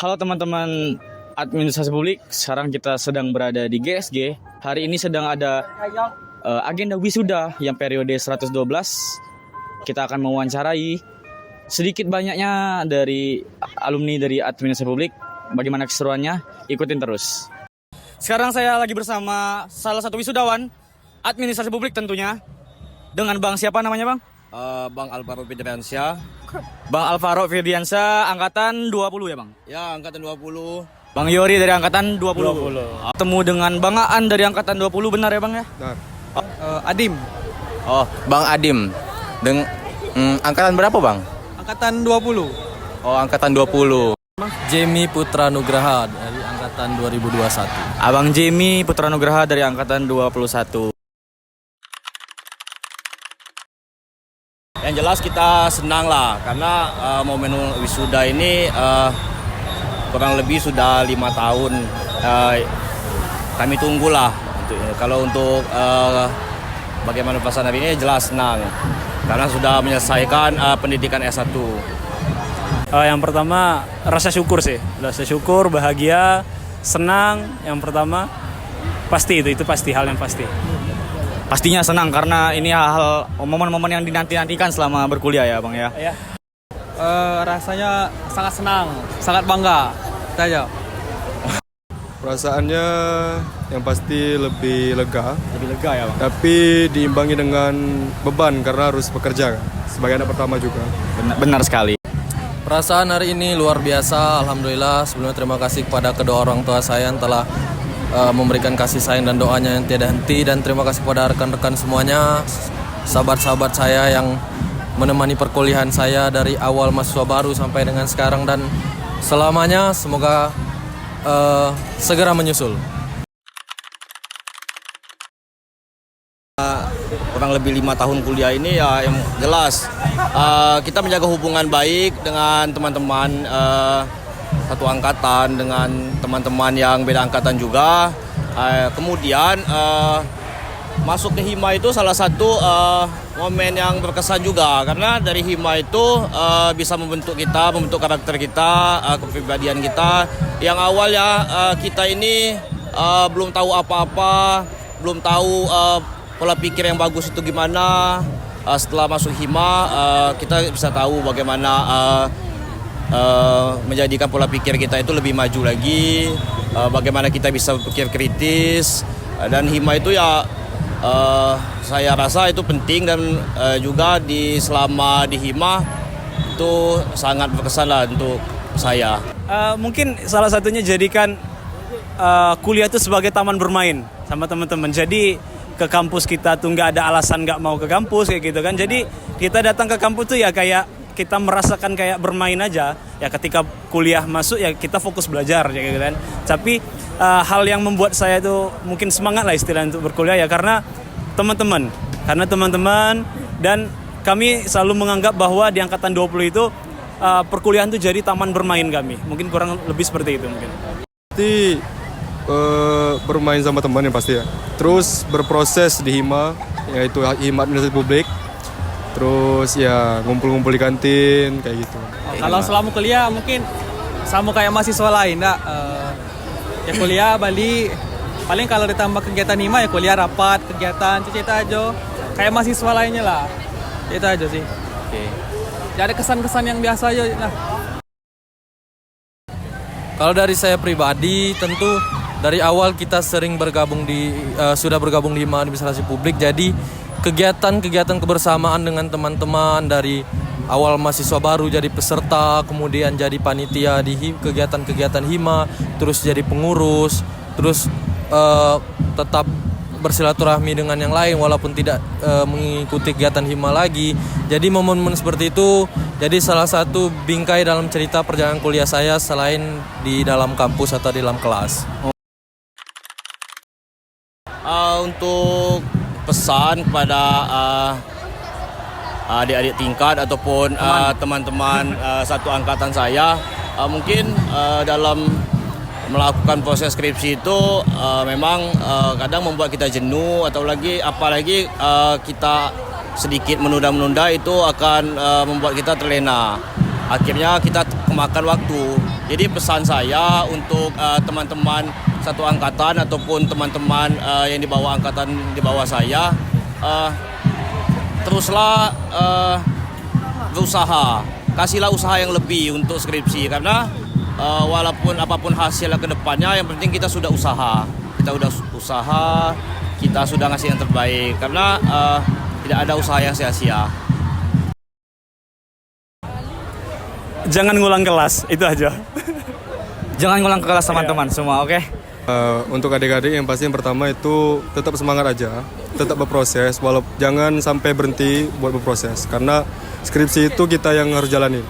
Halo teman-teman administrasi publik, sekarang kita sedang berada di GSG. Hari ini sedang ada agenda wisuda yang periode 112. Kita akan mewawancarai sedikit banyaknya dari alumni dari administrasi publik. Bagaimana keseruannya? Ikutin terus. Sekarang saya lagi bersama salah satu wisudawan administrasi publik tentunya. Dengan Bang siapa namanya Bang? Bang Alvaro Firdiansyah. Bang Alvaro Firdiansyah, angkatan 20 ya Bang? Ya, angkatan 20. Bang Yori dari angkatan 20. Ketemu dengan Bang Aan dari angkatan 20, benar ya Bang ya? Benar. Adim, Oh, Bang Adim. Angkatan berapa, Bang? angkatan 20. Oh, angkatan 20. Jamie Putra Nugraha dari angkatan 2021. Abang Jamie Putra Nugraha dari angkatan 21. Yang jelas kita senang lah karena momen wisuda ini kurang lebih sudah 5 tahun kami tunggulah. Kalau untuk bagaimana perasaan hari ini jelas senang karena sudah menyelesaikan pendidikan S1. Yang pertama rasa syukur sih, rasa syukur, bahagia, senang. Yang pertama pasti itu pasti hal yang pasti. Pastinya senang karena ini hal momen-momen yang dinanti-nantikan selama berkuliah ya Bang ya. Ya. Rasanya sangat senang, sangat bangga. Kita aja. Perasaannya yang pasti lebih lega, Lebih lega ya Bang. tapi diimbangi dengan beban karena harus bekerja sebagai anak pertama juga. Benar sekali. Perasaan hari ini luar biasa, alhamdulillah. Sebelumnya terima kasih kepada kedua orang tua saya yang telah memberikan kasih sayang dan doanya yang tiada henti, dan terima kasih kepada rekan-rekan semuanya, sahabat-sahabat saya yang menemani perkuliahan saya dari awal mahasiswa baru sampai dengan sekarang, dan selamanya semoga segera menyusul. Kurang lebih 5 tahun kuliah ini ya yang jelas kita menjaga hubungan baik dengan teman-teman satu angkatan, dengan teman-teman yang beda angkatan juga. Kemudian masuk ke Hima itu salah satu momen yang berkesan juga karena dari Hima itu bisa membentuk kita, membentuk karakter kita, kepribadian kita. Yang awalnya kita ini belum tahu apa-apa, belum tahu pola pikir yang bagus itu gimana. Setelah masuk Hima kita bisa tahu bagaimana menjadikan pola pikir kita itu lebih maju lagi, bagaimana kita bisa berpikir kritis, dan Hima itu ya saya rasa itu penting, dan juga selama di Hima itu sangat berkesan lah untuk saya. Mungkin salah satunya jadikan kuliah itu sebagai taman bermain sama teman-teman. Jadi ke kampus kita tuh nggak ada alasan nggak mau ke kampus kayak gitu kan. Jadi kita datang ke kampus tuh ya kayak kita merasakan kayak bermain aja. Ya ketika kuliah masuk ya kita fokus belajar ya gitu kan. Tapi hal yang membuat saya itu mungkin semangat lah istilah untuk berkuliah ya karena teman-teman. Karena teman-teman, dan kami selalu menganggap bahwa di angkatan 20 itu perkuliahan itu jadi taman bermain kami. Mungkin kurang lebih seperti itu mungkin. Pasti bermain sama teman yang pasti ya. Terus berproses di Hima, yaitu Hima Administrasi Publik. Terus ya ngumpul-ngumpul di kantin kayak gitu. Kalau selama kuliah mungkin sama kayak mahasiswa lain, ya kuliah balik. Paling kalau ditambah kegiatan Hima ya kuliah rapat, kegiatan cerita aja. Kayak mahasiswa lainnya lah. Itu aja sih. Oke. Jadi kesan-kesan yang biasa aja. Nah. Kalau dari saya pribadi, tentu dari awal kita sering sudah bergabung di Hima Administrasi Publik. Jadi kegiatan-kegiatan kebersamaan dengan teman-teman dari awal mahasiswa baru jadi peserta, kemudian jadi panitia di kegiatan-kegiatan Hima, terus jadi pengurus, terus tetap bersilaturahmi dengan yang lain walaupun tidak mengikuti kegiatan Hima lagi. Jadi momen-momen seperti itu jadi salah satu bingkai dalam cerita perjalanan kuliah saya selain di dalam kampus atau di dalam kelas. Untuk pesan kepada adik-adik tingkat ataupun teman-teman satu angkatan saya, mungkin dalam melakukan proses skripsi itu memang kadang membuat kita jenuh, atau apalagi kita sedikit menunda-menunda itu akan membuat kita terlena. Akhirnya kita kemakan waktu. Jadi pesan saya untuk teman-teman satu angkatan ataupun teman-teman yang di bawah angkatan di bawah saya, teruslah berusaha, kasihlah usaha yang lebih untuk skripsi, karena walaupun apapun hasilnya ke depannya, yang penting kita sudah usaha, kita sudah ngasih yang terbaik, karena tidak ada usaha yang sia-sia. Jangan ngulang kelas, itu aja. Jangan ngulang ke kelas teman-teman semua, oke? Untuk adik-adik yang pasti yang pertama itu tetap semangat aja, tetap berproses, walaupun jangan sampai berhenti buat berproses, karena skripsi itu kita yang harus jalani.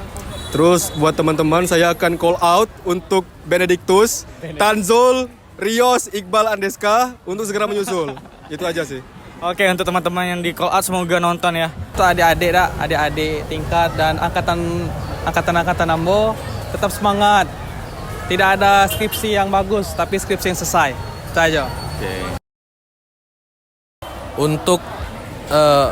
Terus buat teman-teman saya akan call out untuk Benedictus, Tanzul, Rios, Iqbal, Andeska untuk segera menyusul. Itu aja sih. Oke, untuk teman-teman yang di call out semoga nonton ya. Untuk adik-adik tingkat dan angkatan Ambo tetap semangat. Tidak ada skripsi yang bagus, tapi skripsi yang selesai. Itu aja. Untuk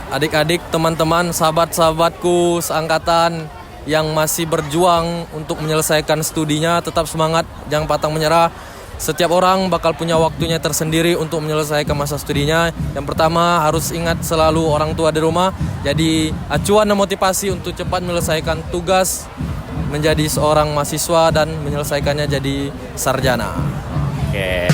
adik-adik, teman-teman, sahabat-sahabatku seangkatan yang masih berjuang untuk menyelesaikan studinya, tetap semangat, jangan pantang menyerah. Setiap orang bakal punya waktunya tersendiri untuk menyelesaikan masa studinya. Yang pertama harus ingat selalu orang tua di rumah. Jadi acuan dan motivasi untuk cepat menyelesaikan tugas menjadi seorang mahasiswa dan menyelesaikannya jadi sarjana. Oke.